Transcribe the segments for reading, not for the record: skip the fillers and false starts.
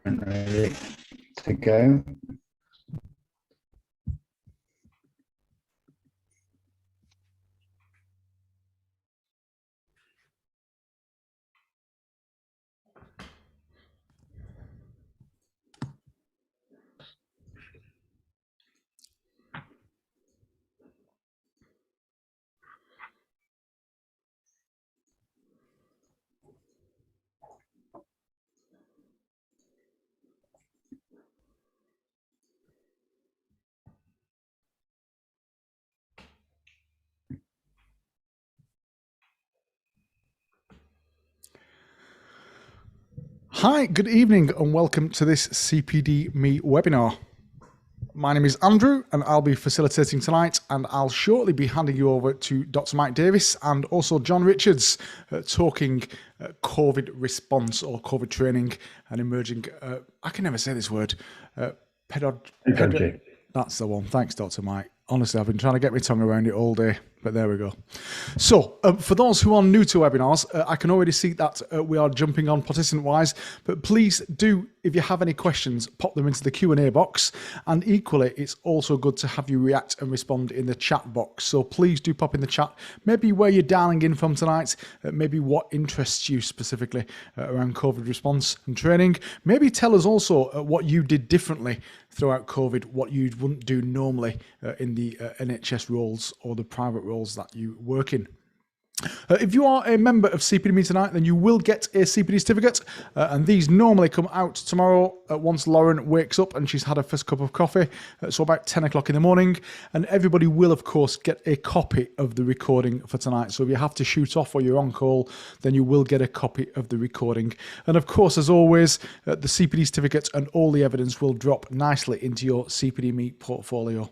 ready to go. Hi, good evening and welcome to this CPD Me webinar. My name is Andrew and I'll be facilitating tonight, and I'll shortly be handing you over to Dr. Mike Davis and also John Richards talking COVID response or COVID training and emerging, I can never say this word, Pedagogy. That's the one. Thanks, Dr. Mike. Honestly, I've been trying to get my tongue around it all day, but there we go. So for those who are new to webinars, I can already see that we are jumping on participant-wise, but please do, if you have any questions, pop them into the Q&A box. And equally, it's also good to have you react and respond in the chat box. So please do pop in the chat, maybe where you're dialing in from tonight, maybe what interests you specifically around COVID response and training. Maybe tell us also what you did differently throughout COVID, what you wouldn't do normally in the NHS roles or the private roles that you work in. If you are a member of CPD tonight, then you will get a CPD certificate, and these normally come out tomorrow once Lauren wakes up and she's had her first cup of coffee, so about 10 o'clock in the morning, and everybody will of course get a copy of the recording for tonight. So if you have to shoot off or you're on call, then you will get a copy of the recording. And of course, as always, the CPD certificate and all the evidence will drop nicely into your CPD Meet portfolio.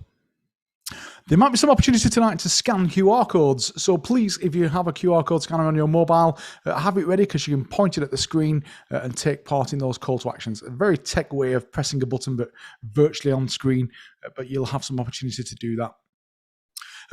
There might be some opportunity tonight to scan QR codes. So please, if you have a QR code scanner on your mobile, have it ready because you can point it at the screen and take part in those call to actions. A very tech way of pressing a button, but virtually on screen, but you'll have some opportunity to do that.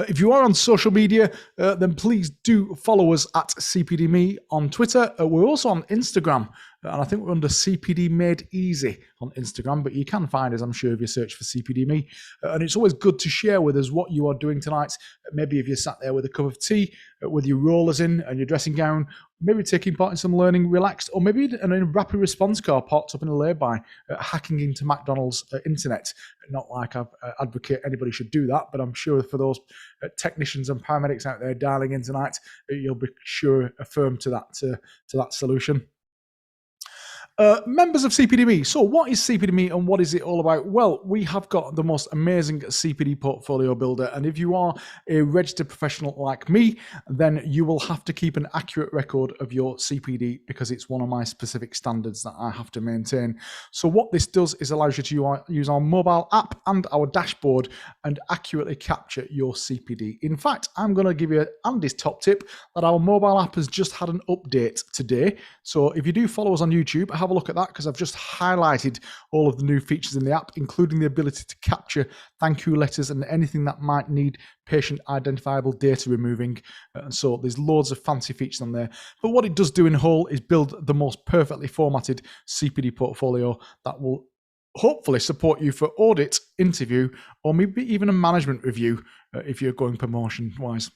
If you are on social media, then please do follow us at CPDMe on Twitter. We're also on Instagram, and I think we're under CPD Made Easy on Instagram, but you can find us, I'm sure, if you search for CPDMe. And it's always good to share with us what you are doing tonight. Maybe if you're sat there with a cup of tea, with your rollers in and your dressing gown, maybe taking part in some learning relaxed, or maybe in a rapid response car parked up in a lay-by, hacking into McDonald's internet. Not like I advocate anybody should do that, but I'm sure for those technicians and paramedics out there dialing in tonight, you'll be sure affirm to that solution. Members of CPDMe. So what is CPDMe and what is it all about? Well, we have got the most amazing CPD portfolio builder. And if you are a registered professional like me, then you will have to keep an accurate record of your CPD because it's one of my specific standards that I have to maintain. So what this does is allows you to use our mobile app and our dashboard and accurately capture your CPD. In fact, I'm going to give you Andy's top tip that our mobile app has just had an update today. So if you do follow us on YouTube, have a look at that because I've just highlighted all of the new features in the app, including the ability to capture thank you letters and anything that might need patient identifiable data removing. So there's loads of fancy features on there. But what it does do in whole is build the most perfectly formatted CPD portfolio that will hopefully support you for audit, interview, or maybe even a management review if you're going promotion-wise.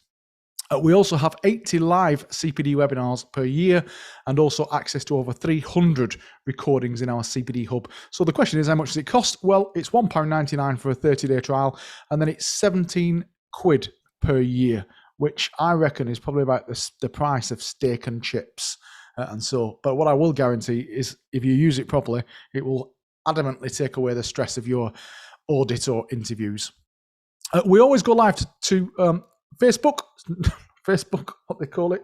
We also have 80 live CPD webinars per year and also access to over 300 recordings in our CPD hub. So the question is, how much does it cost? Well, it's £1.99 for a 30-day trial, and then it's 17 quid per year, which I reckon is probably about the price of steak and chips. But what I will guarantee is if you use it properly, it will adamantly take away the stress of your audit or interviews. We always go live to Facebook, what they call it,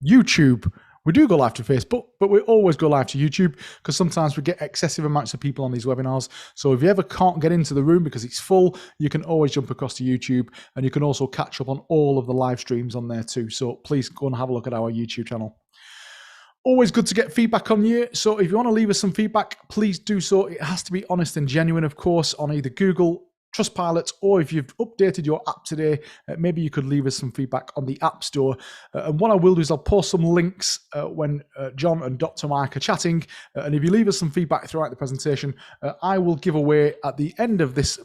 YouTube. We do go live to Facebook, but we always go live to YouTube because sometimes we get excessive amounts of people on these webinars. So if you ever can't get into the room because it's full, you can always jump across to YouTube, and you can also catch up on all of the live streams on there too. So please go and have a look at our YouTube channel. Always good to get feedback on you. So if you want to leave us some feedback, please do so. It has to be honest and genuine, of course, on either Google, Trustpilot, or if you've updated your app today, maybe you could leave us some feedback on the App Store. And what I will do is I'll post some links when John and Dr. Mike are chatting. And if you leave us some feedback throughout the presentation, I will give away at the end of this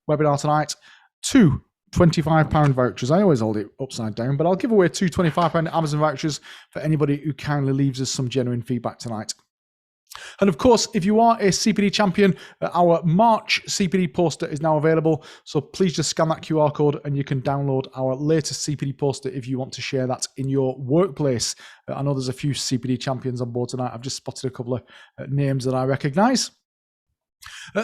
webinar tonight 2 £25 vouchers. I always hold it upside down, but I'll give away 2 £25 Amazon vouchers for anybody who kindly leaves us some genuine feedback tonight. And of course, if you are a CPD champion, our March CPD poster is now available. So please just scan that QR code and you can download our latest CPD poster if you want to share that in your workplace. I know there's a few CPD champions on board tonight. I've just spotted a couple of names that I recognize.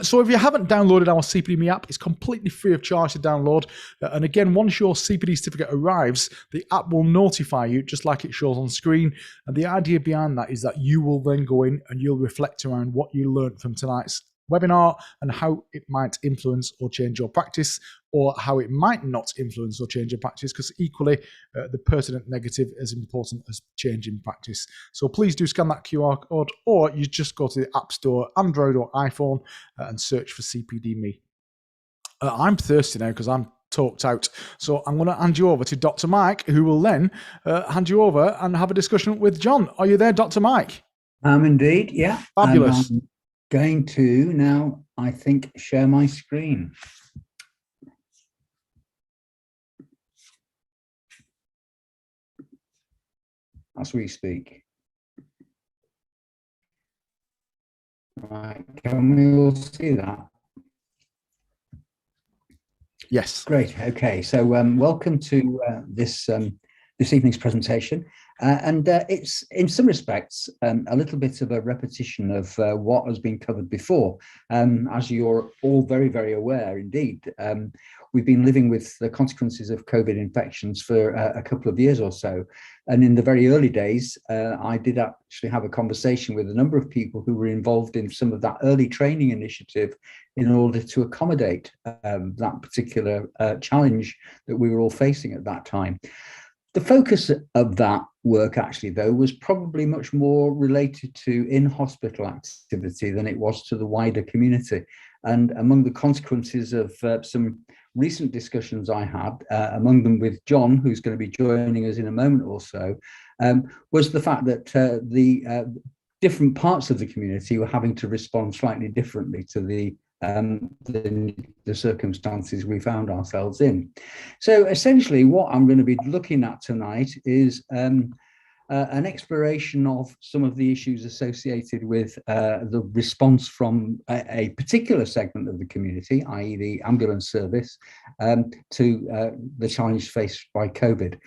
So if you haven't downloaded our CPD Me app, it's completely free of charge to download. And again, once your CPD certificate arrives, the app will notify you just like it shows on screen. And the idea behind that is that you will then go in and you'll reflect around what you learned from tonight's webinar and how it might influence or change your practice, or how it might not influence or change your practice, because equally the pertinent negative is important as change in practice. So please do scan that QR code, or you just go to the App Store, Android or iPhone, and search for CPD Me. I'm thirsty now because I'm talked out. So I'm going to hand you over to Dr. Mike, who will then hand you over and have a discussion with John. Are you there, Dr. Mike? Indeed, yeah. Fabulous. I'm going to now, I think, share my screen. As we speak. Right, can we all see that? Yes. Great. Okay. So welcome to this evening's presentation. It's in some respects a little bit of a repetition of what has been covered before. As you're all very, very aware, indeed, we've been living with the consequences of COVID infections for a couple of years or so. And in the very early days, I did actually have a conversation with a number of people who were involved in some of that early training initiative in order to accommodate that particular challenge that we were all facing at that time. The focus of that work, actually, though, was probably much more related to in-hospital activity than it was to the wider community. And among the consequences of some recent discussions I had, among them with John, who's going to be joining us in a moment or so, was the fact that the different parts of the community were having to respond slightly differently to the circumstances we found ourselves in. So essentially what I'm going to be looking at tonight is an exploration of some of the issues associated with the response from a particular segment of the community, i.e. the ambulance service, to the challenge faced by COVID.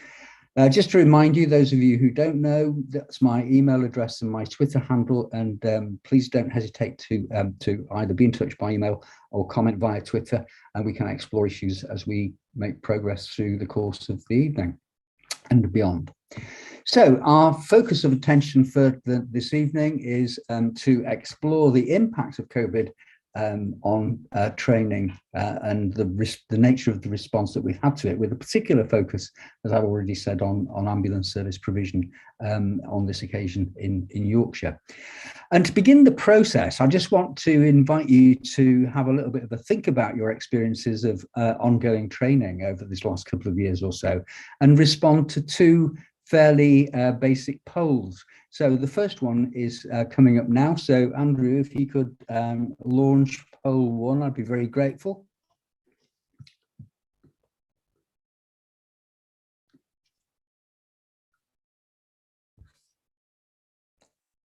Just to remind you, those of you who don't know, that's my email address and my Twitter handle, and please don't hesitate to either be in touch by email or comment via Twitter, and we can explore issues as we make progress through the course of the evening and beyond. So our focus of attention for this evening is to explore the impact of COVID on training and the nature of the response that we've had to it, with a particular focus, as I've already said, on ambulance service provision on this occasion in Yorkshire. And to begin the process, I just want to invite you to have a little bit of a think about your experiences of ongoing training over this last couple of years or so, and respond to two fairly basic polls. So the first one is coming up now. So Andrew, if you could launch poll 1, I'd be very grateful.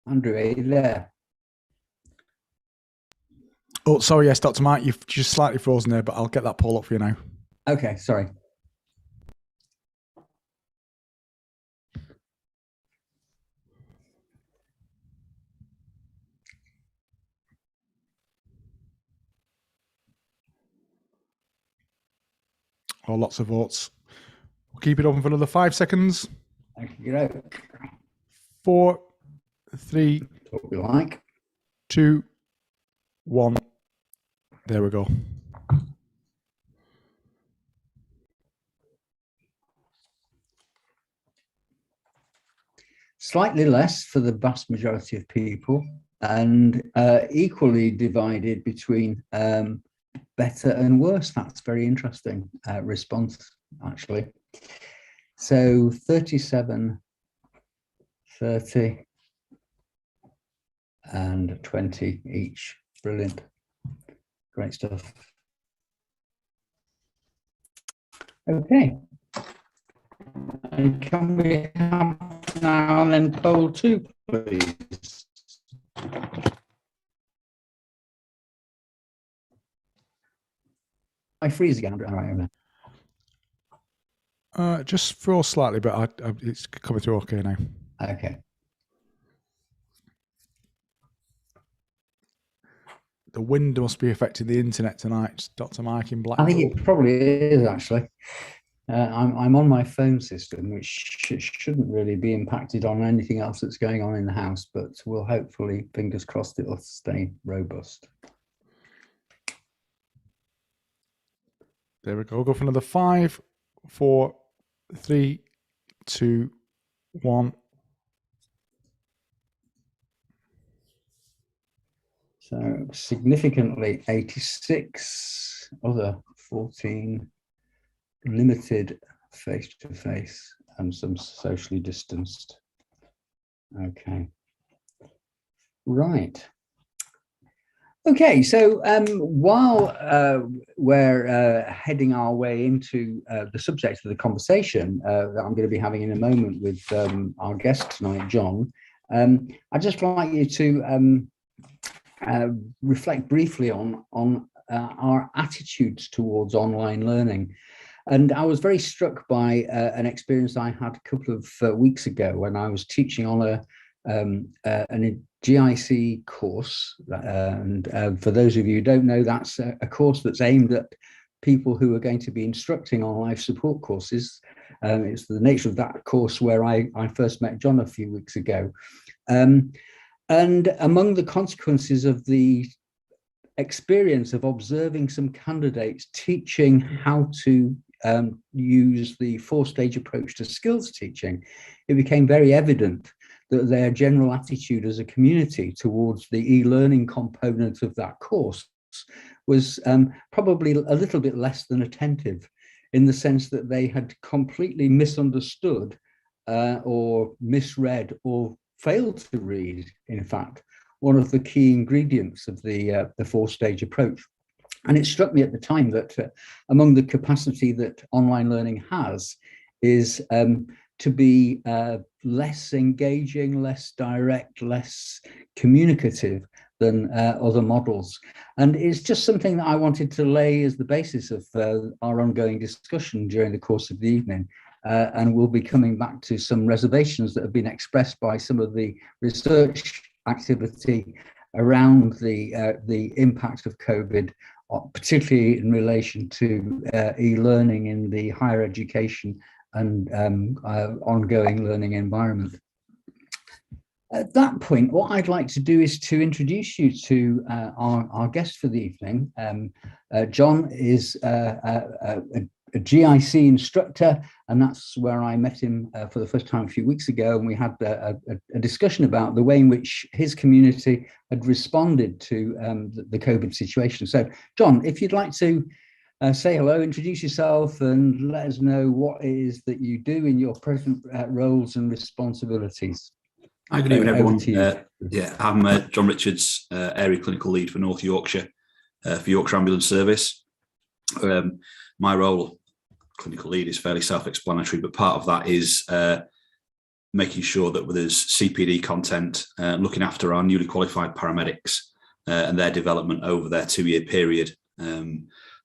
Andrew, are you there? Oh, sorry, yes, Dr. Mike, you've just slightly frozen there, but I'll get that poll up for you now. Okay, sorry. Oh, lots of votes. We'll keep it open for another 5 seconds. Thank you. 4, 3, What we like. 2, 1. There we go. Slightly less for the vast majority of people, and equally divided between better and worse. That's very interesting response, actually. So 37, 30, and 20 each. Brilliant. Great stuff. Okay. And can we have now and then poll 2, please? I freeze again. Just froze slightly, but it's coming through okay now. Okay. The wind must be affecting the internet tonight, Dr. Mike in Blackpool. I think it probably is, actually. I'm on my phone system, which shouldn't really be impacted on anything else that's going on in the house, but we'll hopefully, fingers crossed, it'll stay robust. There we go. We'll go for another 5, 4, 3, 2, 1. So significantly 86, other 14 limited face-to-face and some socially distanced. Okay. Right. Okay, so while we're heading our way into the subject of the conversation that I'm going to be having in a moment with our guest tonight, John, I'd just like you to reflect briefly on our attitudes towards online learning. And I was very struck by an experience I had a couple of weeks ago when I was teaching on a GIC course. And for those of you who don't know, that's a course that's aimed at people who are going to be instructing on life support courses. It's the nature of that course where I first met John a few weeks ago. And among the consequences of the experience of observing some candidates teaching how to use the 4-stage approach to skills teaching, it became very evident that their general attitude as a community towards the e-learning component of that course was probably a little bit less than attentive, in the sense that they had completely misunderstood or misread or failed to read, in fact, one of the key ingredients of the 4-stage approach. And it struck me at the time that among the capacity that online learning has is to be less engaging, less direct, less communicative than other models. And it's just something that I wanted to lay as the basis of our ongoing discussion during the course of the evening. And we'll be coming back to some reservations that have been expressed by some of the research activity around the impact of COVID, particularly in relation to e-learning in the higher education and ongoing learning environment. At that point, what I'd like to do is to introduce you to our guest for the evening. John is a GIC instructor, and that's where I met him for the first time a few weeks ago, and we had a discussion about the way in which his community had responded to the COVID situation. So, John, if you'd like to say hello, introduce yourself, and let us know what it is that you do in your present roles and responsibilities. Hi, good evening, everyone. Yeah, I'm John Richards, Area Clinical Lead for North Yorkshire, for Yorkshire Ambulance Service. My role, clinical lead, is fairly self-explanatory, but part of that is making sure that there's CPD content, looking after our newly qualified paramedics and their development over their 2-year period.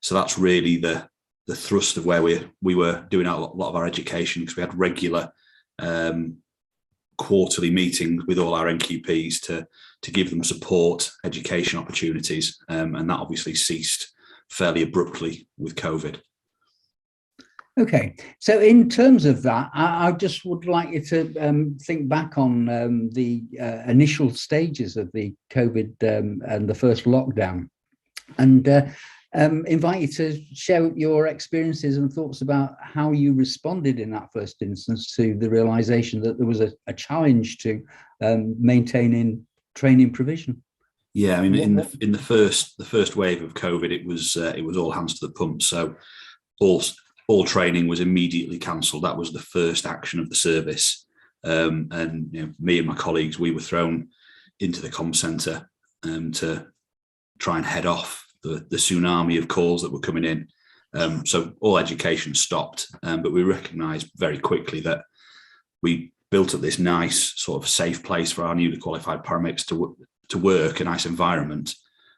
So that's really the thrust of where we were doing a lot of our education, because we had regular quarterly meetings with all our NQPs to give them support, education opportunities, and that obviously ceased fairly abruptly with COVID. Okay, so in terms of that, I just would like you to think back on the initial stages of the COVID and the first lockdown, and invite you to share your experiences and thoughts about how you responded in that first instance to the realization that there was a challenge to maintaining training provision. Yeah, I mean, in the first wave of COVID, it was all hands to the pump. So all training was immediately cancelled. That was the first action of the service. And me and my colleagues, we were thrown into the comm centre to try and head off the tsunami of calls that were coming in. So all education stopped, but we recognised very quickly that we built up this nice sort of safe place for our newly qualified paramedics to work, a nice environment,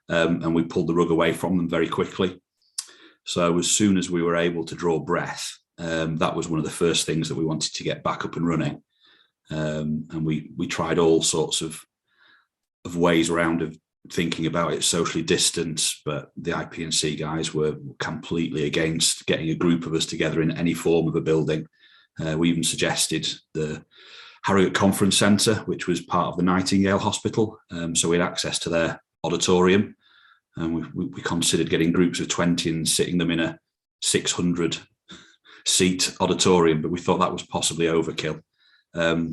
and we pulled the rug away from them very quickly. So as soon as we were able to draw breath, that was one of the first things that we wanted to get back up and running. And we tried all sorts of ways around of thinking about it socially distanced, but the IP&C guys were completely against getting a group of us together in any form of a building. We even suggested the Harrogate Conference Centre, which was part of the Nightingale Hospital, so we had access to their auditorium, and we considered getting groups of 20 and sitting them in a 600 seat auditorium, but we thought that was possibly overkill.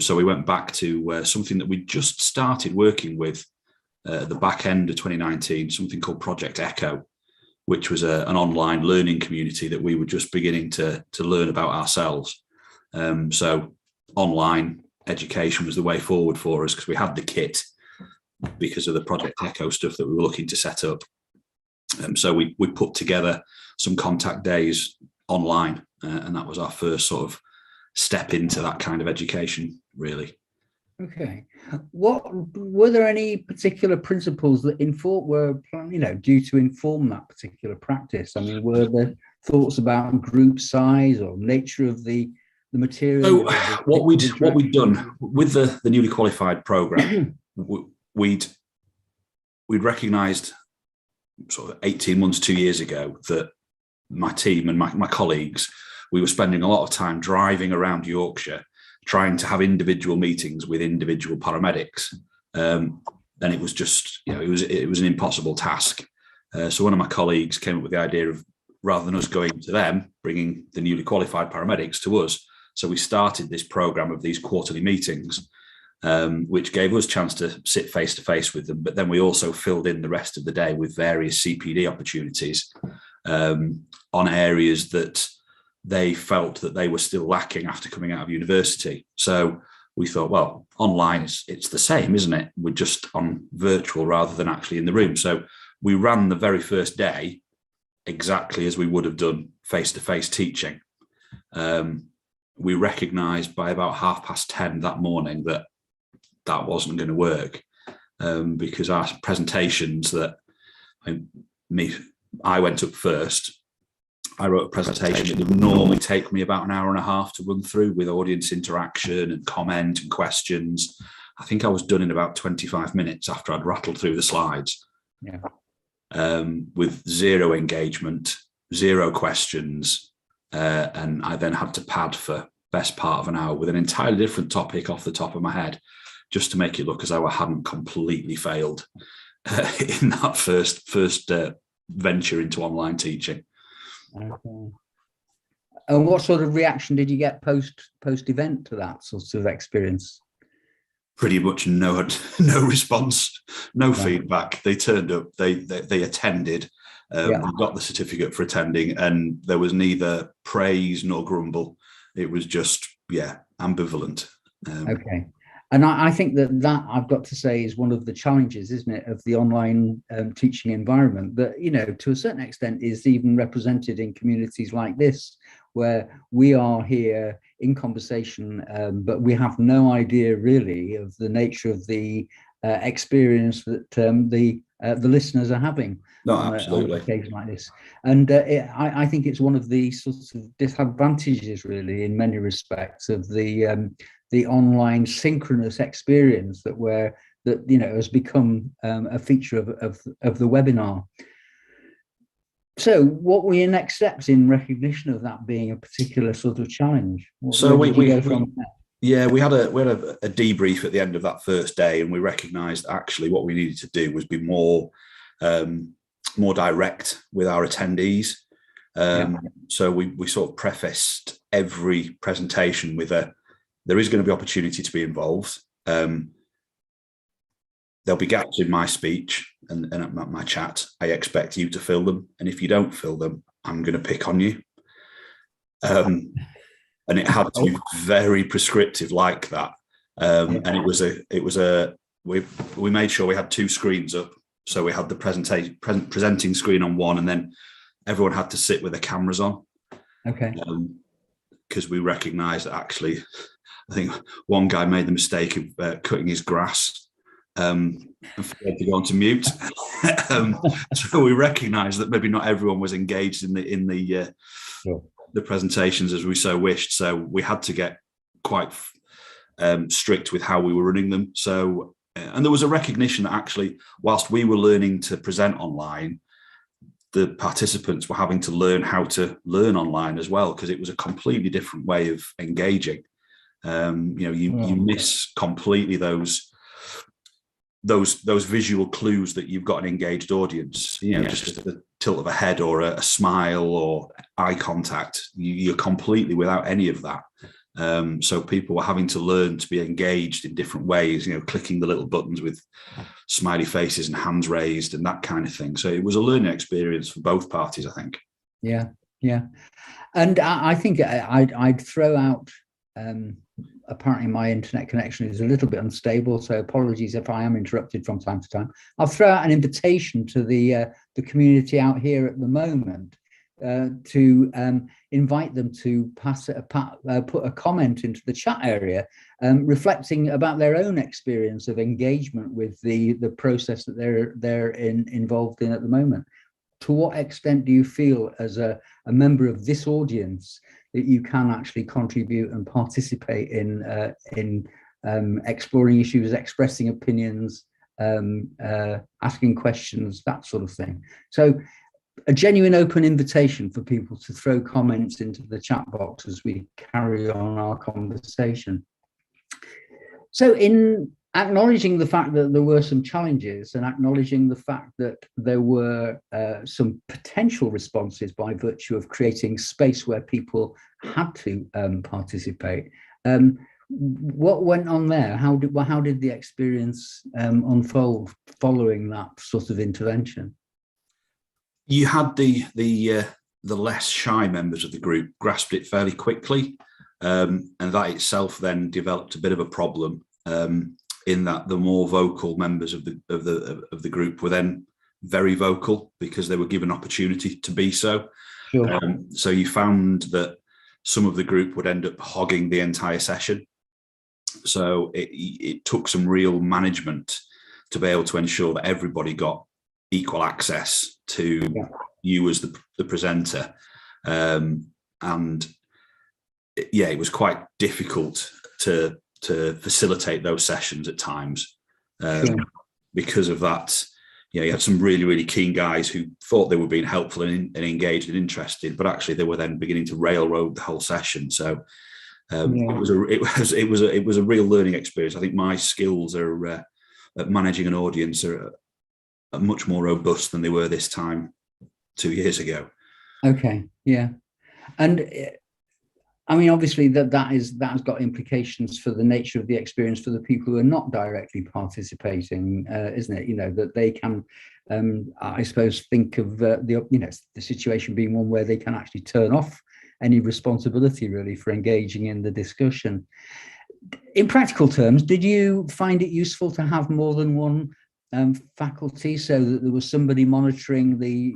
So we went back to something that we just started working with at the back end of 2019, something called Project Echo, which was an online learning community that we were just beginning to learn about ourselves. So online education was the way forward for us because we had the kit because of the Project Echo stuff that we were looking to set up. So we put together some contact days online, and that was our first sort of step into that kind of education, really. Okay. What were there any particular principles that were due to inform that particular practice? I mean, were there thoughts about group size or nature of the material? So what we'd done with the newly qualified program, we'd recognised sort of 18 months, 2 years ago, that my team and my colleagues, we were spending a lot of time driving around Yorkshire, trying to have individual meetings with individual paramedics, and it was just, it was an impossible task. So one of my colleagues came up with the idea of, rather than us going to them, bringing the newly qualified paramedics to us. So we started this program of these quarterly meetings, which gave us a chance to sit face to face with them. But then we also filled in the rest of the day with various CPD opportunities on areas that they felt that they were still lacking after coming out of university. So we thought, well, online, it's the same, isn't it? We're just on virtual rather than actually in the room. So we ran the very first day exactly as we would have done face-to-face teaching. We recognised by about 10:30 that morning that wasn't going to work, because our presentations I went up first. I wrote a presentation that would normally take me about an hour and a half to run through, with audience interaction and comment and questions. I think I was done in about 25 minutes after I'd rattled through the slides. Yeah. With zero engagement, zero questions, and I then had to pad for best part of an hour with an entirely different topic off the top of my head, just to make it look as though I hadn't completely failed in that first venture into online teaching. Okay. And what sort of reaction did you get post event to that sort of experience? Pretty much no response, no feedback. They turned up, they attended, they got the certificate for attending, and there was neither praise nor grumble. It was just, ambivalent. Okay. And I think that I've got to say is one of the challenges, isn't it, of the online teaching environment, that, to a certain extent is even represented in communities like this, where we are here in conversation, but we have no idea really of the nature of the experience that the listeners are having. No, absolutely. On occasions like this. And I think it's one of the sorts of disadvantages, really, in many respects, of the online synchronous experience that has become a feature of the webinar. So what were your next steps in recognition of that being a particular sort of challenge? So we had a debrief at the end of that first day, and we recognised actually what we needed to do was be more direct with our attendees. So we sort of prefaced every presentation with there is going to be opportunity to be involved. There'll be gaps in my speech. and my chat, I expect you to fill them. And if you don't fill them, I'm going to pick on you. And it had to be very prescriptive like that. And we made sure we had 2 screens up. So we had the presenting screen on one, and then everyone had to sit with their cameras on. Okay. Because we recognised that actually, I think one guy made the mistake of cutting his grass and forgot to go on to mute. So we recognised that maybe not everyone was engaged in the presentations as we so wished. So we had to get quite strict with how we were running them. So, and there was a recognition that actually, whilst we were learning to present online, the participants were having to learn how to learn online as well, because it was a completely different way of engaging. You miss completely those visual clues that you've got an engaged audience. Just the tilt of a head or a smile or eye contact. You're completely without any of that. So people were having to learn to be engaged in different ways, clicking the little buttons with smiley faces and hands raised and that kind of thing. So it was a learning experience for both parties, I think. Yeah. And I think I'd throw out, apparently my internet connection is a little bit unstable, so apologies if I am interrupted from time to time. I'll throw out an invitation to the community out here at the moment, to invite them to put a comment into the chat area, reflecting about their own experience of engagement with the process that they're involved in at the moment. To what extent do you feel, as a member of this audience, that you can actually contribute and participate in exploring issues, expressing opinions, asking questions, that sort of thing? So a genuine open invitation for people to throw comments into the chat box as we carry on our conversation. So in acknowledging the fact that there were some challenges and acknowledging the fact that there were some potential responses by virtue of creating space where people had to participate, what went on there? How did the experience unfold following that sort of intervention? You had the less shy members of the group grasped it fairly quickly, and that itself then developed a bit of a problem, in that the more vocal members of the group were then very vocal because they were given opportunity to be so. Sure. So you found that some of the group would end up hogging the entire session. So it took some real management to be able to ensure that everybody got equal access to you as the presenter. It was quite difficult to facilitate those sessions at times, because of that. You had some really, really keen guys who thought they were being helpful and engaged and interested, but actually they were then beginning to railroad the whole session. So it was a real learning experience. I think my skills are at managing an audience are much more robust than they were this time 2 years ago. Okay, yeah. And I mean, obviously that has got implications for the nature of the experience for the people who are not directly participating, isn't it? That they can, I suppose, think of the situation being one where they can actually turn off any responsibility really for engaging in the discussion. In practical terms, did you find it useful to have more than one faculty, so that there was somebody monitoring the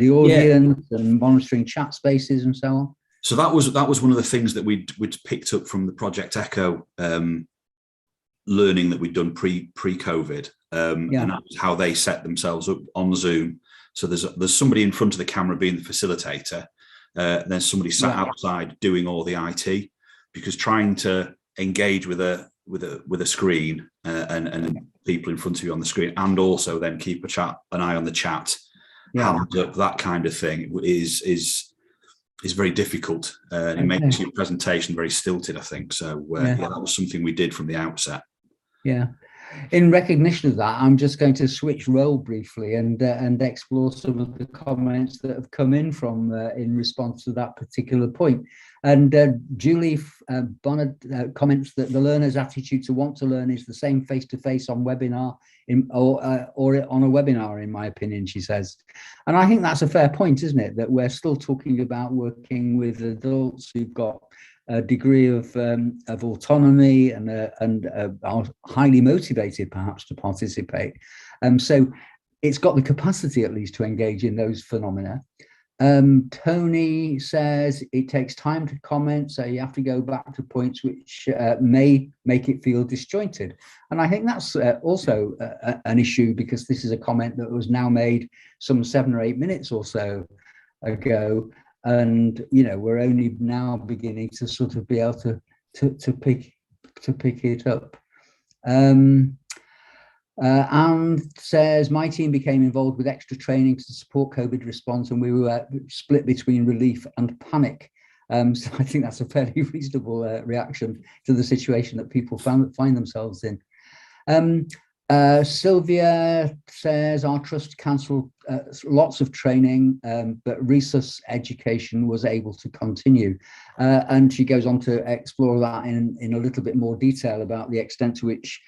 audience and monitoring chat spaces and so on? So that was one of the things that we'd picked up from the Project Echo learning that we'd done pre-COVID, and that was how they set themselves up on Zoom. So there's somebody in front of the camera being the facilitator, then somebody sat outside doing all the IT, because trying to engage with a screen and people in front of you on the screen, and also then keep an eye on the chat, hands up, that kind of thing is very difficult. It makes your presentation very stilted, I think. So that was something we did from the outset. Yeah. In recognition of that, I'm just going to switch role briefly and explore some of the comments that have come in from in response to that particular point. And Julie Bonner comments that the learner's attitude to want to learn is the same face-to-face on webinar or on a webinar, in my opinion, she says. And I think that's a fair point, isn't it? That we're still talking about working with adults who've got a degree of autonomy and are highly motivated perhaps to participate. So it's got the capacity at least to engage in those phenomena. Tony says it takes time to comment, so you have to go back to points which may make it feel disjointed. And I think that's also an issue, because this is a comment that was now made some 7 or 8 minutes or so ago. And we're only now beginning to sort of be able to pick it up. And says my team became involved with extra training to support COVID response, and we were split between relief and panic. So I think that's a fairly reasonable reaction to the situation that people find themselves in. Sylvia says our trust cancelled lots of training, but resource education was able to continue. And she goes on to explore that in a little bit more detail about the extent to which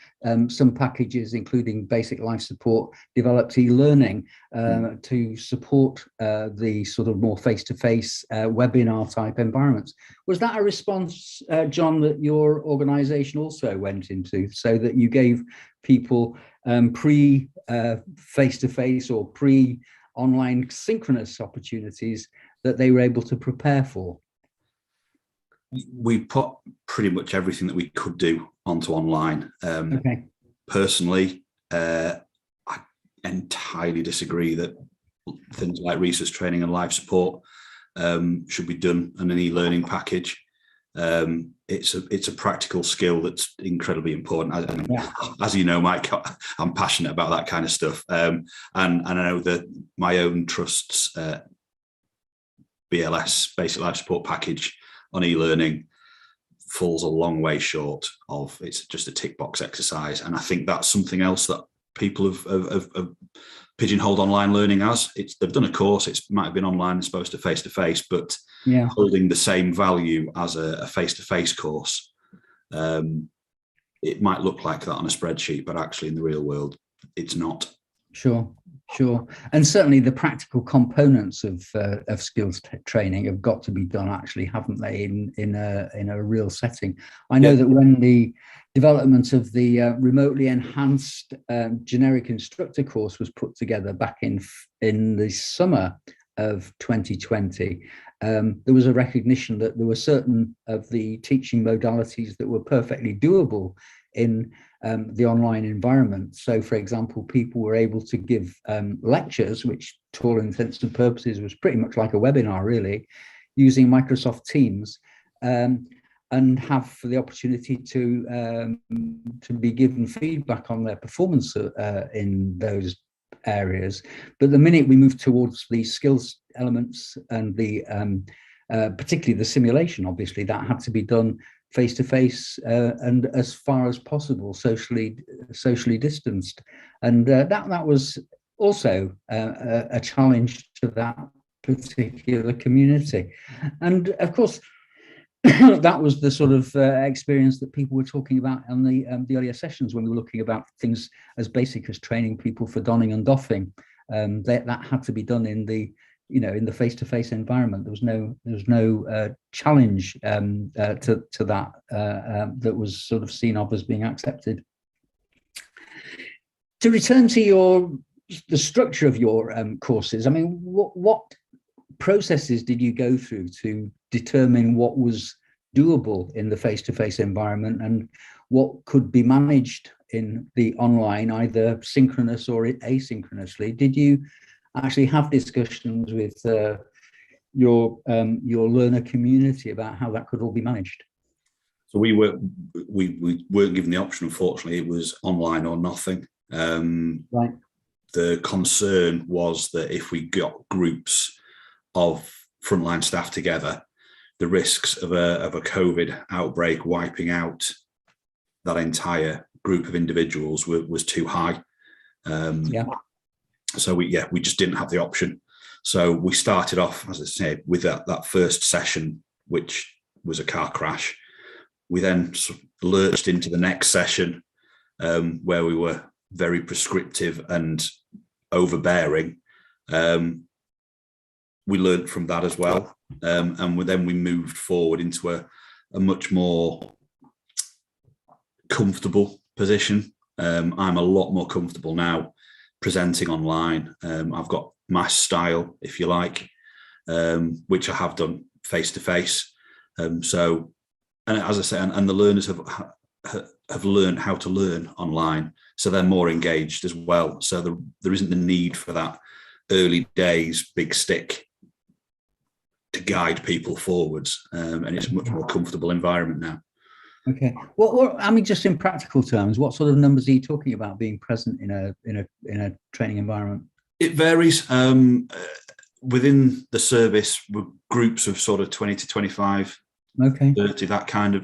some packages, including basic life support, developed e-learning to support the sort of more face-to-face webinar type environments. Was that a response, John, that your organisation also went into, so that you gave people pre-face-to-face or pre-online synchronous opportunities that they were able to prepare for? We put pretty much everything that we could do onto online. Okay. Personally, I entirely disagree that things like resource training and life support should be done in an e-learning package. It's a practical skill that's incredibly important. As you know, Mike, I'm passionate about that kind of stuff. And I know that my own trust's BLS, basic life support package on e-learning, falls a long way short of, it's just a tick box exercise. And I think that's something else that people have pigeonholed online learning as. They've done a course, it might have been online as opposed to face-to-face, but holding the same value as a face-to-face course. It might look like that on a spreadsheet, but actually in the real world, it's not. Sure. And certainly the practical components of skills training have got to be done, actually, haven't they, in a real setting. I know that when the development of the remotely enhanced generic instructor course was put together back in the summer of 2020, there was a recognition that there were certain of the teaching modalities that were perfectly doable in the online environment. So, for example, people were able to give lectures, which to all intents and purposes was pretty much like a webinar, really, using Microsoft Teams, and have the opportunity to be given feedback on their performance in those areas. But the minute we move towards the skills elements and the particularly the simulation, obviously that had to be done face-to-face and as far as possible socially distanced, and that was also a challenge to that particular community. And of course that was the sort of experience that people were talking about on the earlier sessions when we were looking about things as basic as training people for donning and doffing. That had to be done in the face-to-face environment. There was no challenge to that that was sort of seen of as being accepted. To return to the structure of your courses, I mean, what processes did you go through to determine what was doable in the face-to-face environment and what could be managed in the online, either synchronous or asynchronously? Did you actually have discussions with your learner community about how that could all be managed? So we weren't given the option, unfortunately. It was online or nothing. Right. The concern was that if we got groups of frontline staff together, the risks of a COVID outbreak wiping out that entire group of individuals was too high. So we just didn't have the option. So we started off, as I said, with that first session, which was a car crash. We then sort of lurched into the next session, where we were very prescriptive and overbearing. We learned from that as well. And then we moved forward into a much more comfortable position. I'm a lot more comfortable now presenting online. I've got my style, if you like, which I have done face to face. So, and as I say, and the learners have learned how to learn online, so they're more engaged as well. So there isn't the need for that early days big stick to guide people forwards, and it's a much more comfortable environment now. Okay. What I mean, just in practical terms, what sort of numbers are you talking about being present in a training environment? It varies. Within the service, with groups of sort of 20 to 25, 30, that kind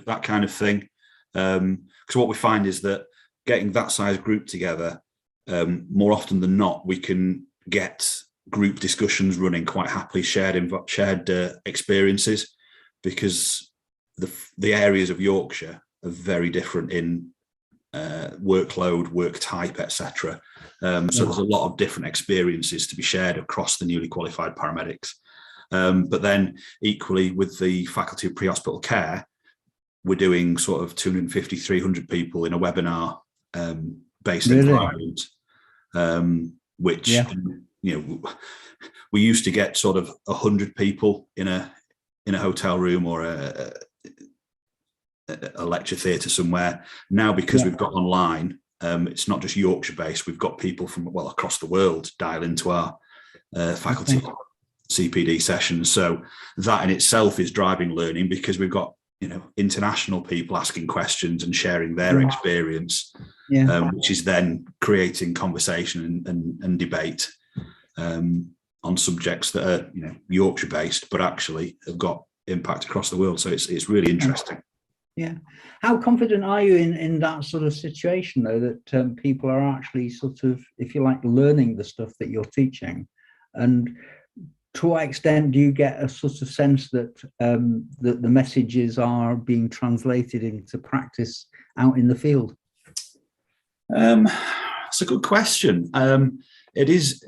of thing. Because what we find is that getting that size group together, more often than not, we can get group discussions running quite happily, shared experiences, because the areas of Yorkshire are very different in workload, work type, etc. So there's a lot of different experiences to be shared across the newly qualified paramedics. But then equally with the Faculty of Pre-Hospital Care, we're doing sort of 250, 300 people in a webinar based environment, which, we used to get sort of 100 people in a hotel room or a lecture theatre somewhere. Now, because we've got online, it's not just Yorkshire based, we've got people from across the world dial into our faculty CPD sessions. So that in itself is driving learning, because we've got international people asking questions and sharing their experience, which is then creating conversation and debate on subjects that are Yorkshire based, but actually have got impact across the world. So it's really interesting. Yeah. How confident are you in that sort of situation, though, that people are actually sort of, if you like, learning the stuff that you're teaching? And to what extent do you get a sort of sense that that the messages are being translated into practice out in the field? That's a good question. It is,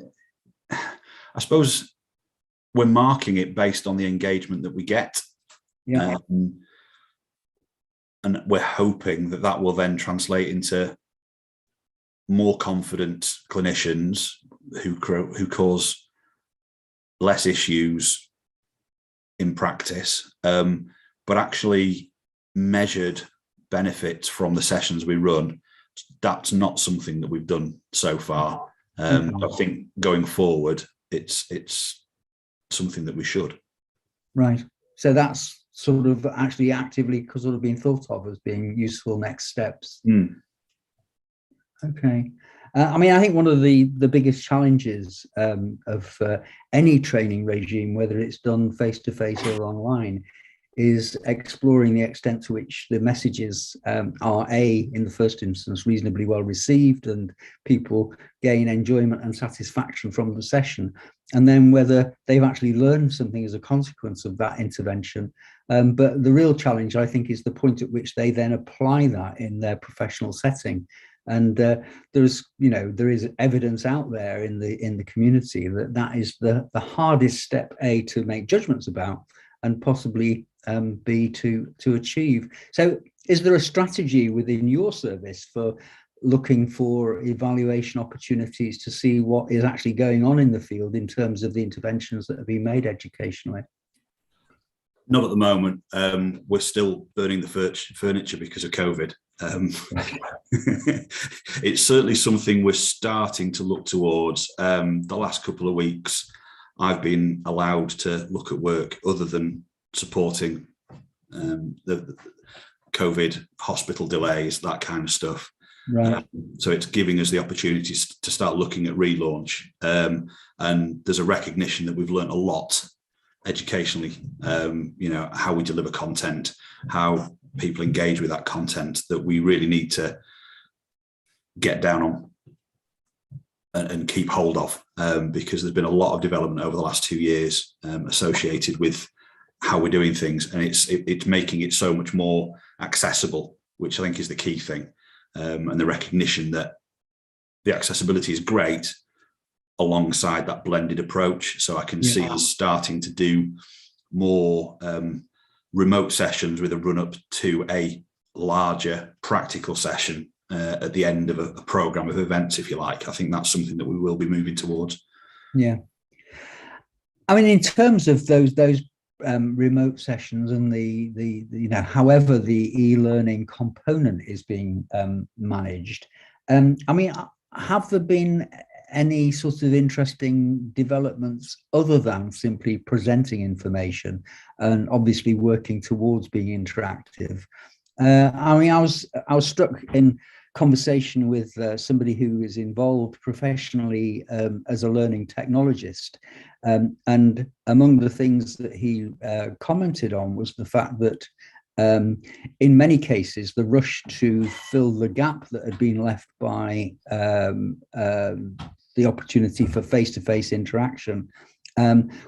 I suppose, we're marking it based on the engagement that we get. And we're hoping that will then translate into more confident clinicians who cause less issues in practice, but actually measured benefits from the sessions we run. That's not something that we've done so far. I think going forward, it's something that we should. Right. So that's sort of actually actively sort of being thought of as being useful next steps. Okay. I mean, I think one of the biggest challenges of any training regime, whether it's done face-to-face or online, is exploring the extent to which the messages are, in the first instance, reasonably well received and people gain enjoyment and satisfaction from the session, and then whether they've actually learned something as a consequence of that intervention. But the real challenge, I think, is the point at which they then apply that in their professional setting. And there is evidence out there in the community that is the hardest step, to make judgments about, and possibly B, to achieve. So is there a strategy within your service for looking for evaluation opportunities to see what is actually going on in the field in terms of the interventions that have been made educationally? Not at the moment. We're still burning the furniture because of COVID. It's certainly something we're starting to look towards. The last couple of weeks, I've been allowed to look at work other than supporting the COVID hospital delays, that kind of stuff. Right. So it's giving us the opportunities to start looking at relaunch. And there's a recognition that we've learned a lot educationally, how we deliver content, how people engage with that content, that we really need to get down on and keep hold of, because there's been a lot of development over the last 2 years associated with how we're doing things, and it's making it so much more accessible, which I think is the key thing, and the recognition that the accessibility is great alongside that blended approach. So I can see us starting to do more remote sessions with a run up to a larger practical session at the end of a program of events, if you like. I think that's something that we will be moving towards. Yeah. I mean, in terms of those remote sessions and the however the e-learning component is being managed, I mean, have there been any sort of interesting developments other than simply presenting information and obviously working towards being interactive? I mean, I was struck in conversation with somebody who is involved professionally as a learning technologist, and among the things that he commented on was the fact that in many cases the rush to fill the gap that had been left by the opportunity for face-to-face interaction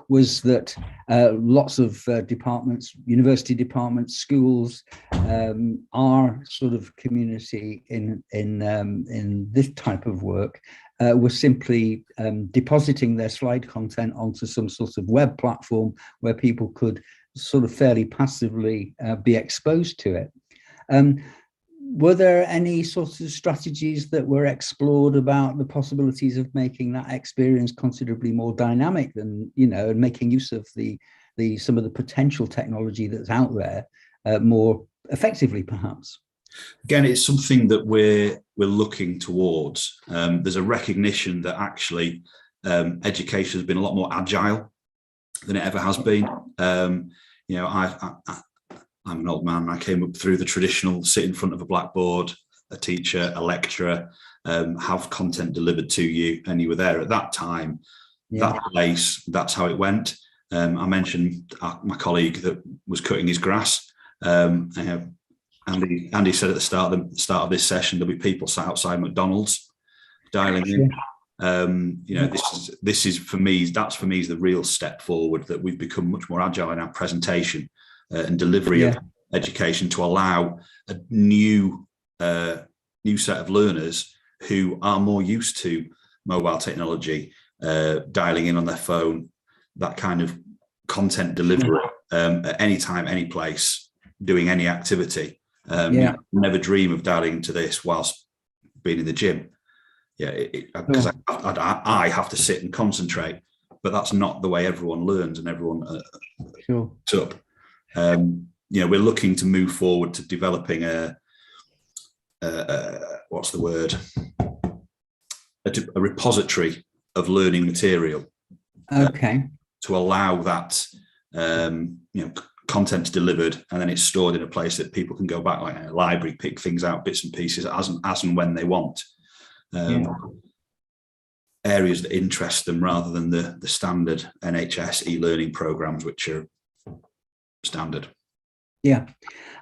was that lots of departments, university departments, schools, our sort of community in this type of work were simply depositing their slide content onto some sort of web platform where people could sort of fairly passively be exposed to it. Were there any sorts of strategies that were explored about the possibilities of making that experience considerably more dynamic than, and making use of some of the potential technology that's out there more effectively, perhaps? Again, it's something that we're looking towards. There's a recognition that actually education has been a lot more agile than it ever has been. I'm an old man. I came up through the traditional sit in front of a blackboard, a teacher, a lecturer, have content delivered to you, and you were there at that time, that place. That's how it went. I mentioned my colleague that was cutting his grass. Andy said at the start of this session, there'll be people sat outside McDonald's dialing in. This is for me. That's for me is the real step forward, that we've become much more agile in our presentation and delivery of education to allow a new set of learners who are more used to mobile technology, dialing in on their phone, that kind of content delivery at any time, any place, doing any activity. You never dream of dialing into this whilst being in the gym. Because I have to sit and concentrate, but that's not the way everyone learns and everyone up. We're looking to move forward to developing a repository of learning material. To allow that content delivered, and then it's stored in a place that people can go back, like a library, pick things out, bits and pieces as and when they want. Areas that interest them rather than the standard NHS e-learning programs, which are standard. Yeah.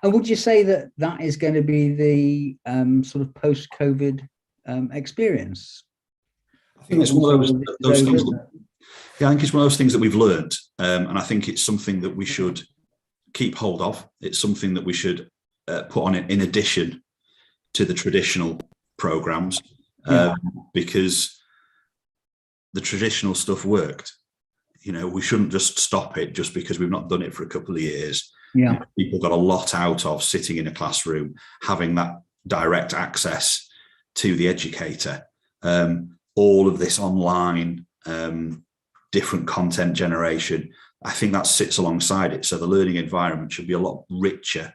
And would you say that is going to be the sort of post-COVID experience? I think it's one of those things. I think it's one of those things that we've learned, and I think it's something that we should keep hold of. It's something that we should put on it in addition to the traditional programs, because the traditional stuff worked. We shouldn't just stop it just because we've not done it for a couple of years. People got a lot out of sitting in a classroom, having that direct access to the educator. All of this online, different content generation, I think that sits alongside it. So the learning environment should be a lot richer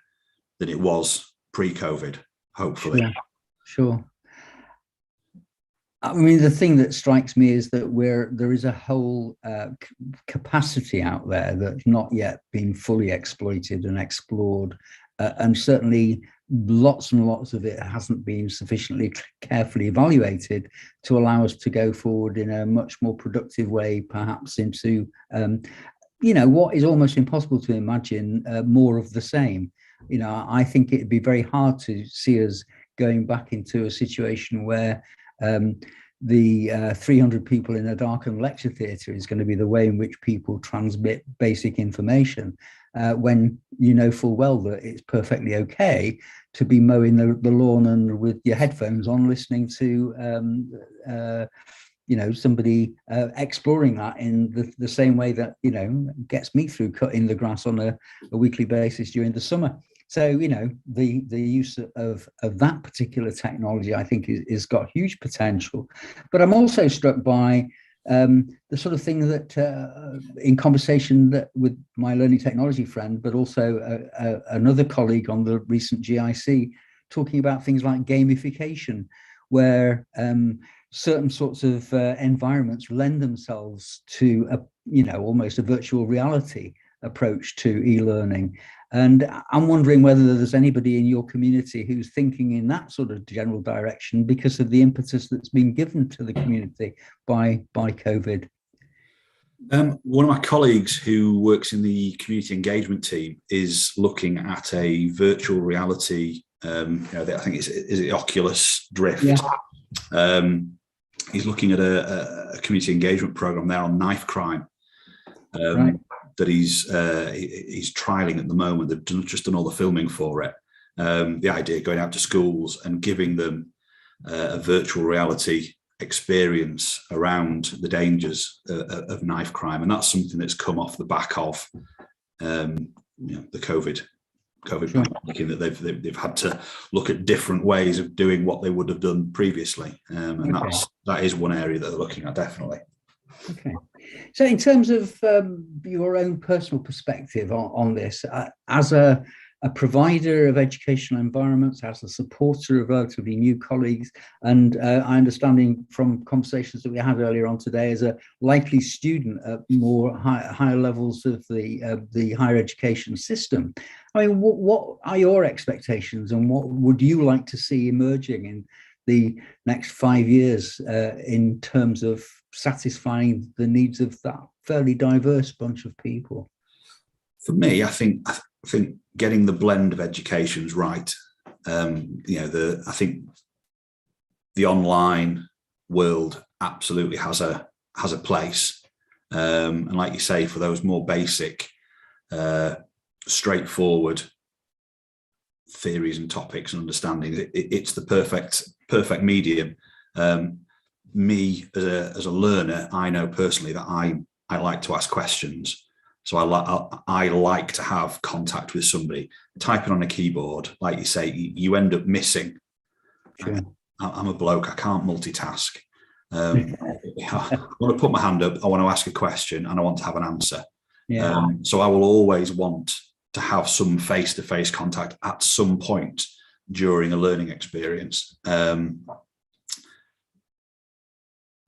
than it was pre-COVID, hopefully. Sure. I mean, the thing that strikes me is that there is a whole capacity out there that's not yet been fully exploited and explored, and certainly lots and lots of it hasn't been sufficiently carefully evaluated to allow us to go forward in a much more productive way, perhaps into what is almost impossible to imagine, more of the same. I think it'd be very hard to see us going back into a situation where the 300 people in a darkened lecture theatre is going to be the way in which people transmit basic information, when you know full well that it's perfectly okay to be mowing the lawn and with your headphones on, listening to somebody exploring that in the same way that gets me through cutting the grass on a weekly basis during the summer. So the use of that particular technology, I think, is got huge potential. But I'm also struck by the sort of thing that in conversation that with my learning technology friend, but also another colleague on the recent GIC, talking about things like gamification, where certain sorts of environments lend themselves to almost a virtual reality approach to e-learning. And I'm wondering whether there's anybody in your community who's thinking in that sort of general direction because of the impetus that's been given to the community by COVID. One of my colleagues who works in the community engagement team is looking at a virtual reality, I think is it Oculus Drift. Yeah. He's looking at a community engagement program there on knife crime. Right. That he's trialing at the moment. They've just done all the filming for it. The idea of going out to schools and giving them a virtual reality experience around the dangers of knife crime, and that's something that's come off the back of the COVID pandemic, that they've had to look at different ways of doing what they would have done previously, and that is one area that they're looking at, definitely. Okay. So in terms of your own personal perspective on this, as a provider of educational environments, as a supporter of relatively new colleagues, and I understanding from conversations that we had earlier on today, as a likely student at more higher levels of the higher education system, I mean, what are your expectations, and what would you like to see emerging in the next 5 years in terms of satisfying the needs of that fairly diverse bunch of people? For me, I think getting the blend of educations right. I think the online world absolutely has a place, and like you say, for those more basic, straightforward theories and topics and understandings, it's the perfect medium. Me as a learner, I know personally that I like to ask questions. So I like to have contact with somebody. Typing on a keyboard, like you say, you end up missing. Sure. I'm a bloke, I can't multitask. I want to put my hand up, I want to ask a question, and I want to have an answer. Yeah. So I will always want to have some face-to-face contact at some point during a learning experience.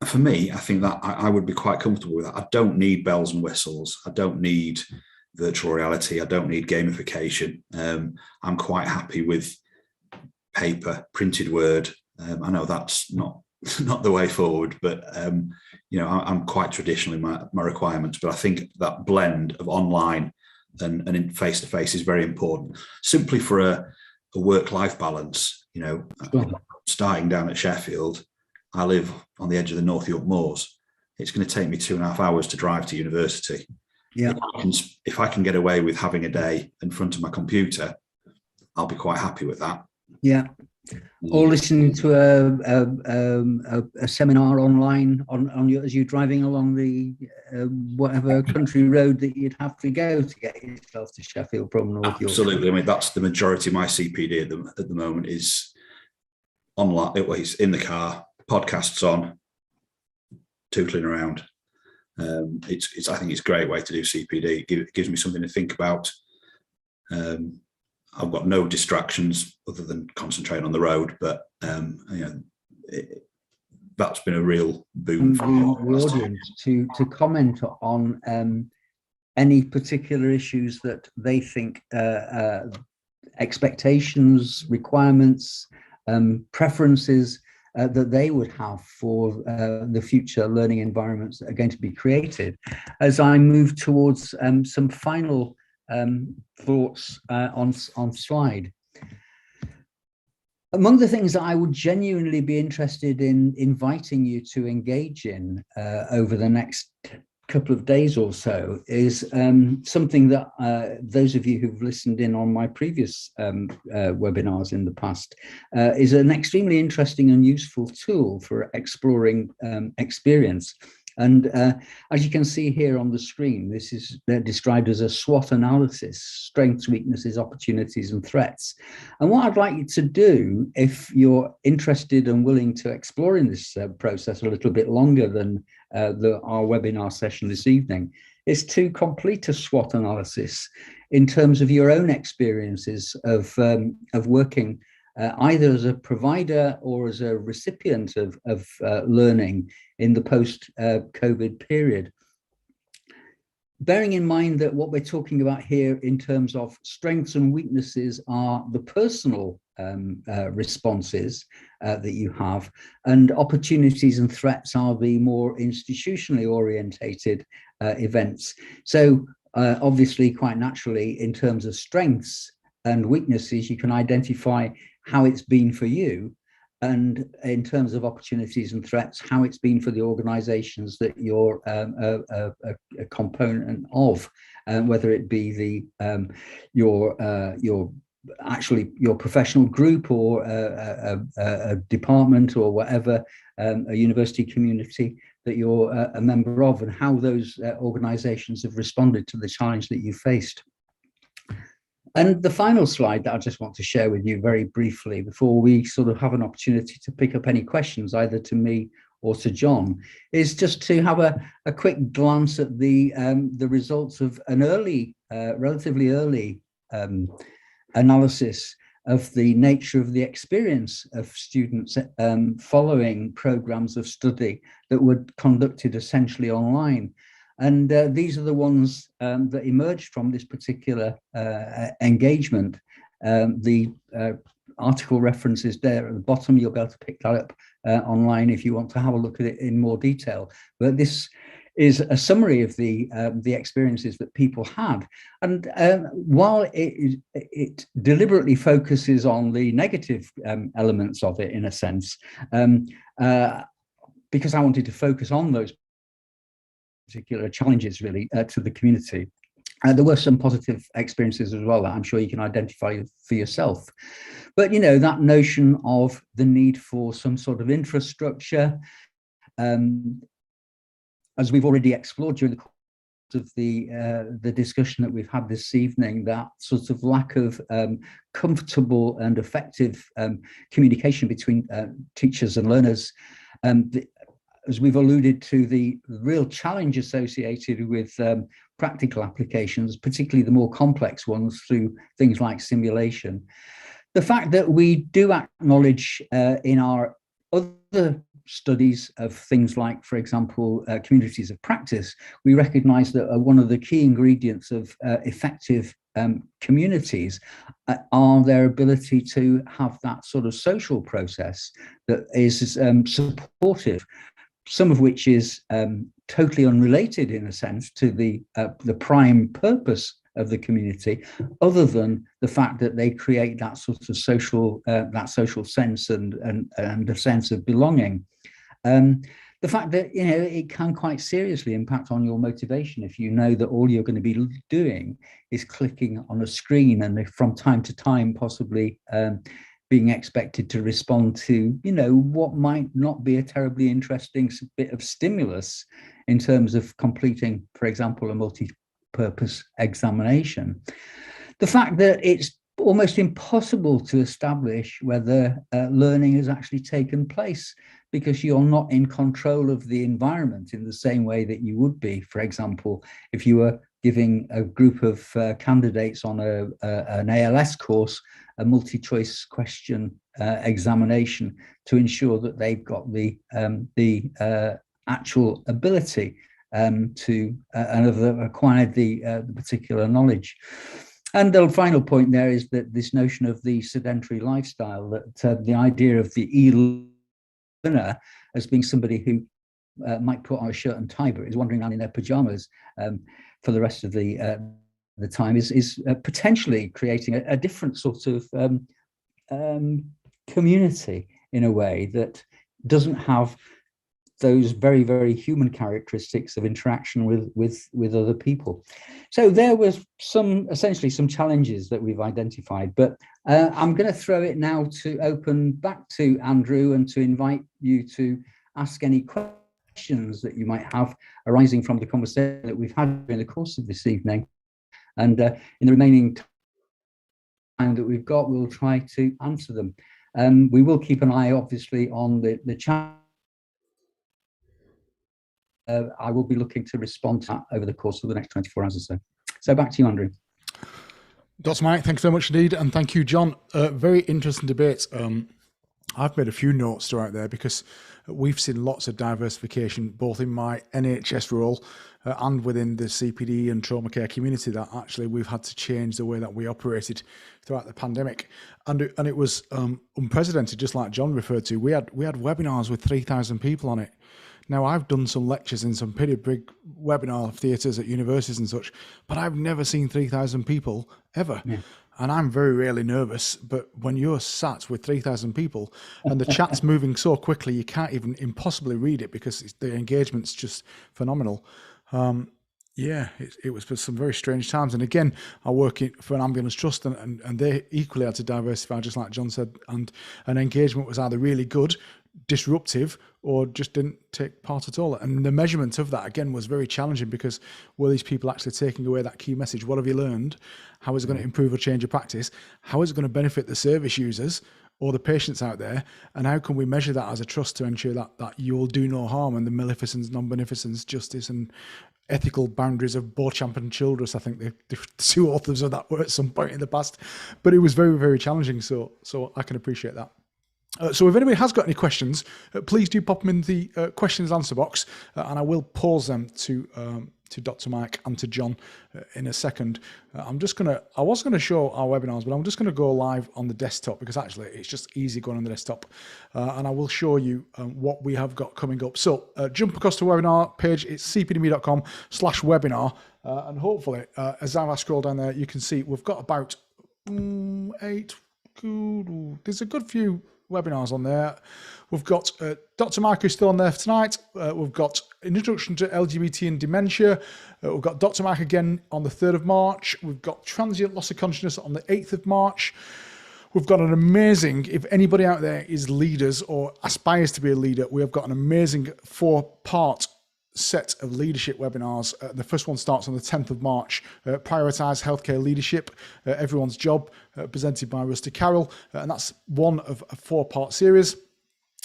For me, I think that I would be quite comfortable with that. I don't need bells and whistles. I don't need virtual reality. I don't need gamification. I'm quite happy with paper, printed word. I know that's not the way forward, but I'm quite traditional in my requirements. But I think that blend of online and in face-to-face is very important, simply for a work-life balance. Sure. Starting down at Sheffield, I live on the edge of the North York Moors. It's going to take me 2.5 hours to drive to university. Yeah. If I can get away with having a day in front of my computer, I'll be quite happy with that. Yeah. Or listening to a seminar online on your, as you're driving along the whatever country road that you'd have to go to get yourself to Sheffield from North York. Absolutely. I mean, that's the majority of my CPD at the moment is online. It's in the car, podcasts on, tootling around. I think it's a great way to do CPD. It gives me something to think about. I've got no distractions other than concentrating on the road, but that's been a real boom for the audience to comment on any particular issues that they think expectations, requirements, preferences that they would have for the future learning environments that are going to be created. As I move towards some final thoughts on slide. Among the things that I would genuinely be interested in inviting you to engage in over the next couple of days or so is something that those of you who've listened in on my previous webinars in the past is an extremely interesting and useful tool for exploring experience. And as you can see here on the screen, this is described as a SWOT analysis: strengths, weaknesses, opportunities, and threats. And what I'd like you to do, if you're interested and willing to explore in this process a little bit longer than our webinar session this evening, is to complete a SWOT analysis in terms of your own experiences of working either as a provider or as a recipient of learning in the post-COVID period. Bearing in mind that what we're talking about here in terms of strengths and weaknesses are the personal responses that you have, and opportunities and threats are the more institutionally orientated events. So obviously, quite naturally, in terms of strengths and weaknesses, you can identify how it's been for you, and in terms of opportunities and threats, how it's been for the organizations that you're a component of, whether it be your professional group or a department or whatever, a university community that you're a member of, and how those organizations have responded to the challenge that you faced. And the final slide that I just want to share with you very briefly before we sort of have an opportunity to pick up any questions either to me or to John is just to have a quick glance at the results of an relatively early analysis of the nature of the experience of students following programs of study that were conducted essentially online. And these are the ones that emerged from this particular engagement. The article reference is there at the bottom. You'll be able to pick that up online if you want to have a look at it in more detail. But this is a summary of the experiences that people had. And while it deliberately focuses on the negative elements of it, in a sense, because I wanted to focus on those particular challenges really to the community. There were some positive experiences as well that I'm sure you can identify for yourself. But, you know, that notion of the need for some sort of infrastructure, as we've already explored during the course of the discussion that we've had this evening, that sort of lack of comfortable and effective communication between teachers and learners, as we've alluded to, the real challenge associated with practical applications, particularly the more complex ones through things like simulation. The fact that we do acknowledge in our other studies of things like, for example, communities of practice, we recognize that one of the key ingredients of effective communities are their ability to have that sort of social process that is supportive, some of which is totally unrelated in a sense to the prime purpose of the community, other than the fact that they create that sort of social sense and a sense of belonging. The fact that, you know, it can quite seriously impact on your motivation if you know that all you're going to be doing is clicking on a screen and from time to time possibly being expected to respond to, you know, what might not be a terribly interesting bit of stimulus in terms of completing, for example, a multi-purpose examination. The fact that it's almost impossible to establish whether learning has actually taken place because you're not in control of the environment in the same way that you would be, for example, if you were giving a group of candidates on an ALS course a multi-choice question examination to ensure that they've got the actual ability to and have acquired the particular knowledge. And the final point there is that this notion of the sedentary lifestyle, that the idea of the e-learner as being somebody who might put on a shirt and tie but is wandering around in their pajamas for the rest of the time is potentially creating a different sort of community in a way that doesn't have those very, very human characteristics of interaction with other people. So there was essentially some challenges that we've identified, but I'm going to throw it now to open back to Andrew and to invite you to ask any questions that you might have arising from the conversation that we've had during the course of this evening. And in the remaining time that we've got, we'll try to answer them. We will keep an eye, obviously, on the chat. I will be looking to respond to that over the course of the next 24 hours or so. So back to you, Andrew. Dr. Mike, thanks very much indeed. And thank you, John. Very interesting debate. I've made a few notes throughout there because we've seen lots of diversification, both in my NHS role and within the CPD and trauma care community, that actually we've had to change the way that we operated throughout the pandemic. And it was unprecedented, just like John referred to. We had webinars with 3,000 people on it. Now, I've done some lectures in some pretty big webinar theatres at universities and such, but I've never seen 3,000 people ever. Yeah. And I'm very rarely nervous, but when you're sat with 3,000 people and the chat's moving so quickly, you can't even impossibly read it because the engagement's just phenomenal. Yeah, it was some very strange times. And again, I work for an ambulance trust and they equally had to diversify, just like John said, and an engagement was either really good, disruptive, or just didn't take part at all. And the measurement of that, again, was very challenging because were these people actually taking away that key message? What have you learned? How is it going to improve or change your practice? How is it going to benefit the service users or the patients out there? And how can we measure that as a trust to ensure that you'll do no harm and the maleficence, non-beneficence, justice and ethical boundaries of Beauchamp and Childress, I think the two authors of that were at some point in the past. But it was very, very challenging. So I can appreciate that. So if anybody has got any questions, please do pop them in the questions answer box, and I will pause them to Dr. Mike and to John in a second. I was gonna show our webinars, but I'm just gonna go live on the desktop because actually it's just easy going on the desktop, and I will show you what we have got coming up. So jump across to the webinar page. It's cpdme.com/webinar, and hopefully as I scroll down there, you can see we've got about 8. There's a good few webinars on there. We've got Dr. Mike who's still on there for tonight. We've got an introduction to LGBT and dementia. We've got Dr. Mike again on the 3rd of March. We've got transient loss of consciousness on the 8th of March. We've got an amazing, if anybody out there is leaders or aspires to be a leader, we have got an amazing 4-part set of leadership webinars. The first one starts on the 10th of March, Prioritise Healthcare Leadership, Everyone's Job, presented by Rusty Carroll, and that's one of a 4-part series.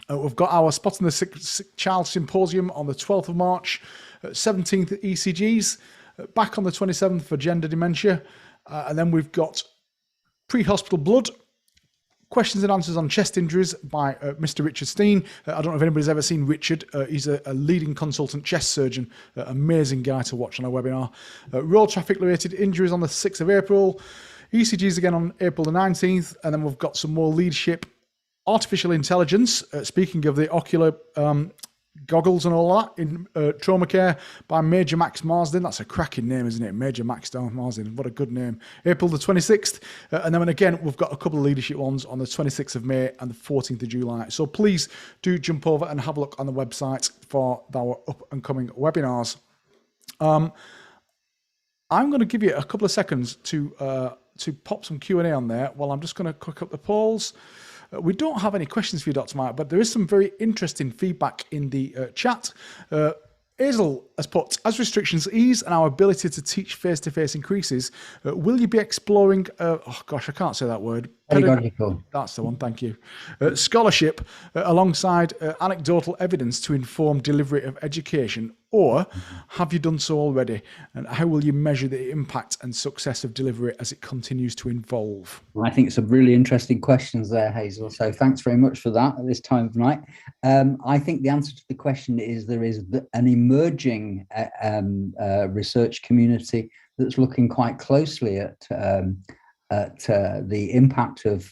We've got our Spotting the Sick Child Symposium on the 12th of March, 17th ECGs, back on the 27th for gender dementia, and then we've got Pre-Hospital Blood, Questions and Answers on Chest Injuries by Mr. Richard Steen. I don't know if anybody's ever seen Richard. He's a leading consultant chest surgeon, amazing guy to watch on our webinar. Road traffic related injuries on the 6th of April. ECGs again on April the 19th. And then we've got some more leadership. Artificial intelligence, speaking of the ocular goggles and all that, in trauma care by Major Max Marsden. That's a cracking name, isn't it? Major Max Marsden. What a good name. April the 26th. And then again, we've got a couple of leadership ones on the 26th of May and the 14th of July. So please do jump over and have a look on the website for our up and coming webinars. I'm going to give you a couple of seconds to pop some Q&A on there while I'm just going to cook up the polls. We don't have any questions for you, Dr. Mike, but there is some very interesting feedback in the chat. Hazel has put, as restrictions ease and our ability to teach face-to-face increases, will you be exploring, oh gosh, I can't say that word. Pedagogical. That's the one, thank you. Scholarship alongside anecdotal evidence to inform delivery of education, or have you done so already? And how will you measure the impact and success of delivery as it continues to evolve? I think some really interesting questions there, Hazel. So thanks very much for that at this time of night. I think the answer to the question is there is an emerging research community that's looking quite closely at the impact of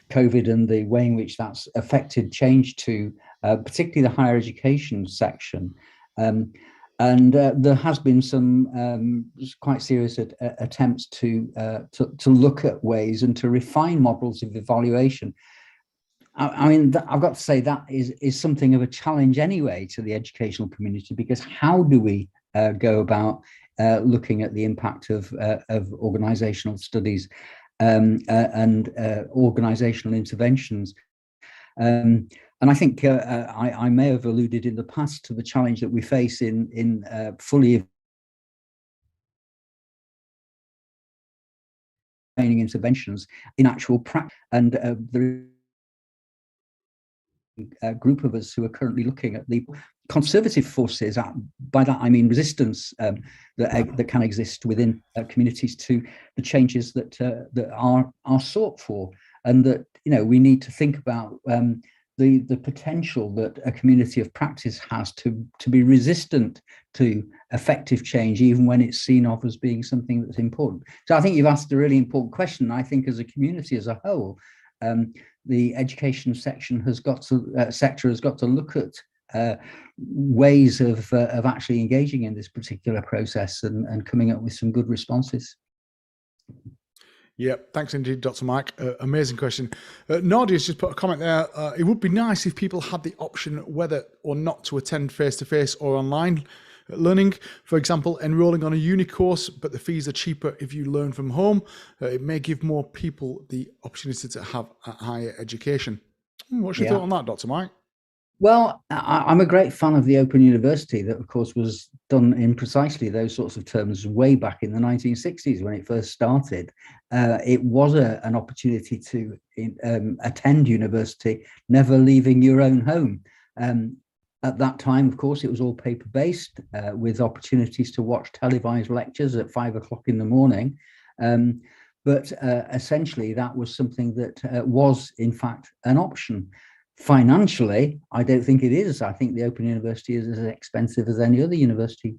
COVID and the way in which that's affected change to particularly the higher education section. And there has been some quite serious attempts to look at ways and to refine models of evaluation. I mean, I've got to say that is something of a challenge anyway to the educational community, because how do we go about looking at the impact of organisational studies and organisational interventions? And I think I may have alluded in the past to the challenge that we face in fully training interventions in actual practice, and there a group of us who are currently looking at the conservative forces. By that I mean resistance that can exist within communities to the changes that are sought for, and that we need to think about the potential that a community of practice has to be resistant to effective change, even when it's seen of as being something that's important. So I think you've asked a really important question. I think as a community as a whole, the education sector has got to look at ways of actually engaging in this particular process and coming up with some good responses. Yeah, thanks indeed, Dr. Mike. Amazing question. Nadia's just put a comment there. It would be nice if people had the option whether or not to attend face-to-face or online learning. For example, enrolling on a uni course, but the fees are cheaper if you learn from home. It may give more people the opportunity to have a higher education. What's your thought on that, Dr. Mike? Well, I'm a great fan of the Open University that, of course, was done in precisely those sorts of terms way back in the 1960s when it first started. It was an opportunity to attend university, never leaving your own home. At that time, of course, it was all paper-based with opportunities to watch televised lectures at 5 o'clock in the morning. But essentially, that was something that was, in fact, an option. Financially, I don't think it is. I think the Open University is as expensive as any other university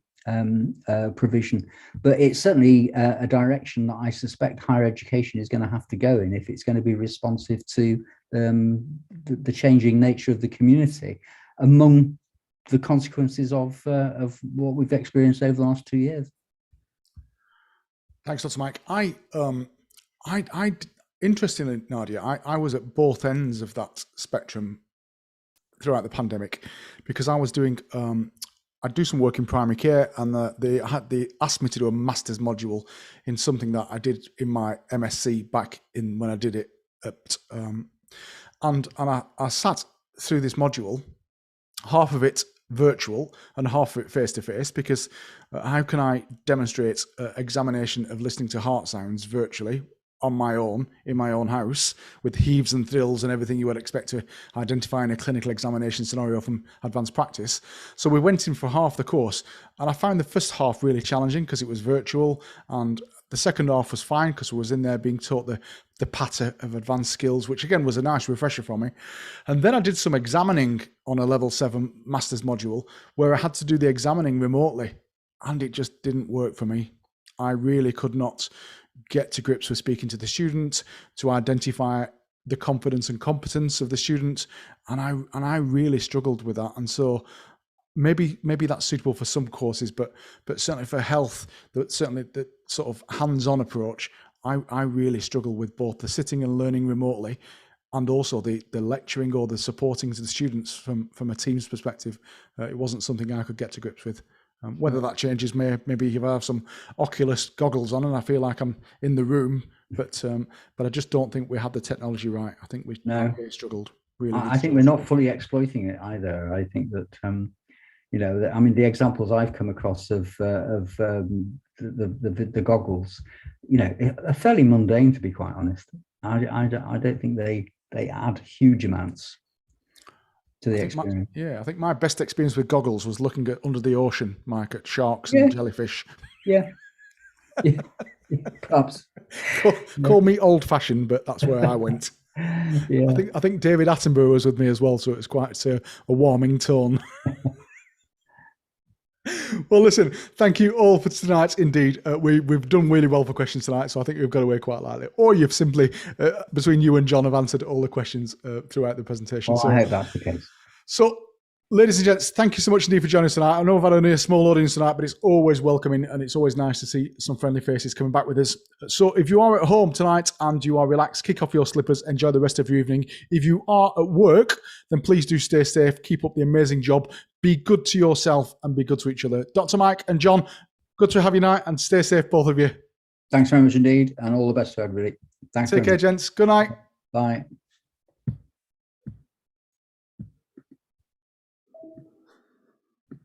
provision. But it's certainly a direction that I suspect higher education is going to have to go in if it's going to be responsive to the changing nature of the community, among the consequences of what we've experienced over the last 2 years. Thanks, Dr. Mike. Interestingly, Nadia, I was at both ends of that spectrum throughout the pandemic, because I was doing, I do some work in primary care, and they asked me to do a master's module in something that I did in my MSc back in when I did it at, and I sat through this module, half of it virtual and half of it face-to-face, because how can I demonstrate examination of listening to heart sounds virtually on my own, in my own house, with heaves and thrills and everything you would expect to identify in a clinical examination scenario from advanced practice. So we went in for half the course, and I found the first half really challenging because it was virtual, and the second half was fine because I was in there being taught the patter of advanced skills, which again was a nice refresher for me. And then I did some examining on a level 7 master's module where I had to do the examining remotely, and it just didn't work for me. I really could not get to grips with speaking to the student, to identify the confidence and competence of the student, and I really struggled with that. And so maybe that's suitable for some courses, but certainly for health, certainly the sort of hands-on approach, I really struggle with both the sitting and learning remotely, and also the lecturing or the supporting to the students from a team's perspective. It wasn't something I could get to grips with. Whether that changes, maybe if I have some Oculus goggles on and I feel like I'm in the room, but I just don't think we had the technology right. I think we really struggled. I think we're not fully exploiting it either. I think that I mean, the examples I've come across of the goggles, are fairly mundane, to be quite honest. I don't think they add huge amounts to the experience. I think my best experience with goggles was looking at under the ocean, Mike, at sharks and jellyfish. Yeah, perhaps. Call me old-fashioned, but that's where I went. Yeah. I think David Attenborough was with me as well, so it was quite a warming tone. Well, listen, thank you all for tonight. Indeed, we've done really well for questions tonight, so I think we've got away quite lightly. Or you've simply, between you and John, have answered all the questions throughout the presentation. Well, I hope that's the case. So Ladies and gents, thank you so much indeed for joining us tonight. I know I've had only a small audience tonight, but it's always welcoming and it's always nice to see some friendly faces coming back with us. So if you are at home tonight and you are relaxed, kick off your slippers, enjoy the rest of your evening. If you are at work, then please do stay safe, keep up the amazing job, be good to yourself and be good to each other. Dr. Mike and John, good to have you tonight and stay safe, both of you. Thanks very much indeed, and all the best to everybody. Thanks. Take care, gents. Good night. Bye.